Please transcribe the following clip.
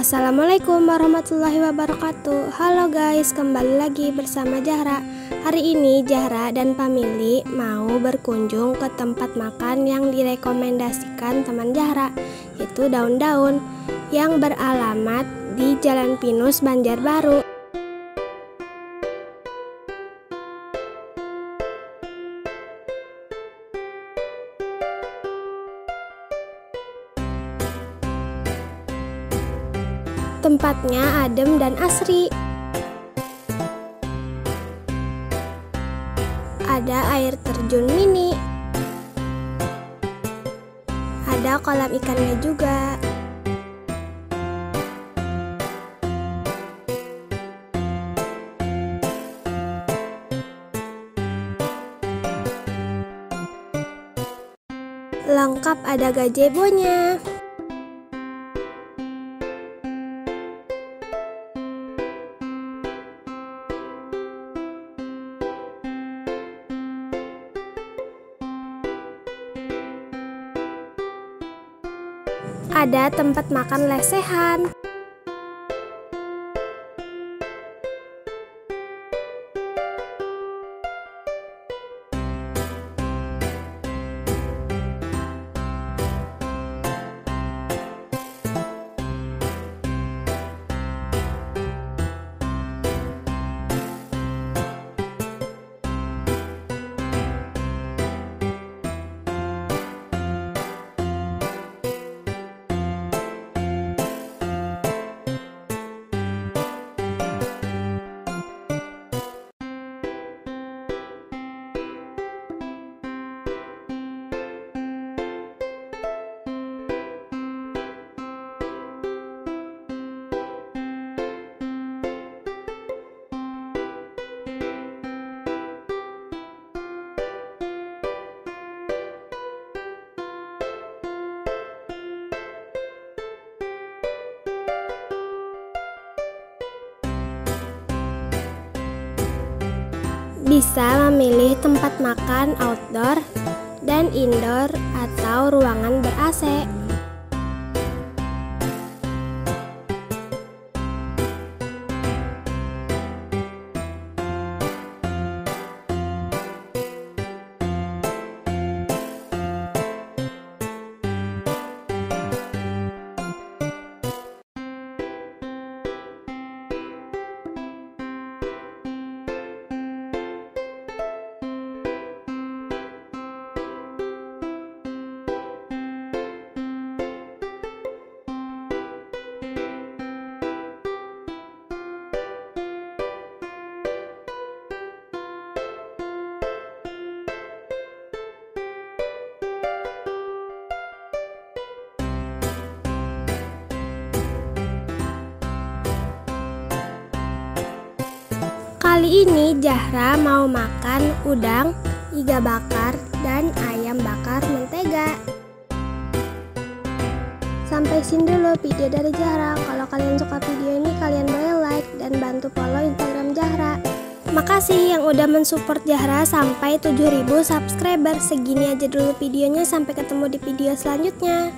Assalamualaikum warahmatullahi wabarakatuh. Halo guys, kembali lagi bersama Zahra. Hari ini Zahra dan family mau berkunjung ke tempat makan yang direkomendasikan teman Zahra, yaitu Daun-Daun, yang beralamat di Jalan Pinus, Banjarbaru. Tempatnya adem dan asri. Ada air terjun mini. Ada kolam ikannya juga. Lengkap ada gazebo-nya. Ada tempat makan lesehan. Bisa memilih tempat makan outdoor dan indoor atau ruangan ber-AC. Kali ini Zahra mau makan udang, iga bakar, dan ayam bakar mentega. Sampai sini dulu video dari Zahra. Kalau kalian suka video ini, kalian boleh like dan bantu follow Instagram Zahra. Makasih yang udah mensupport Zahra sampai 7.000 subscriber. Segini aja dulu videonya, sampai ketemu di video selanjutnya.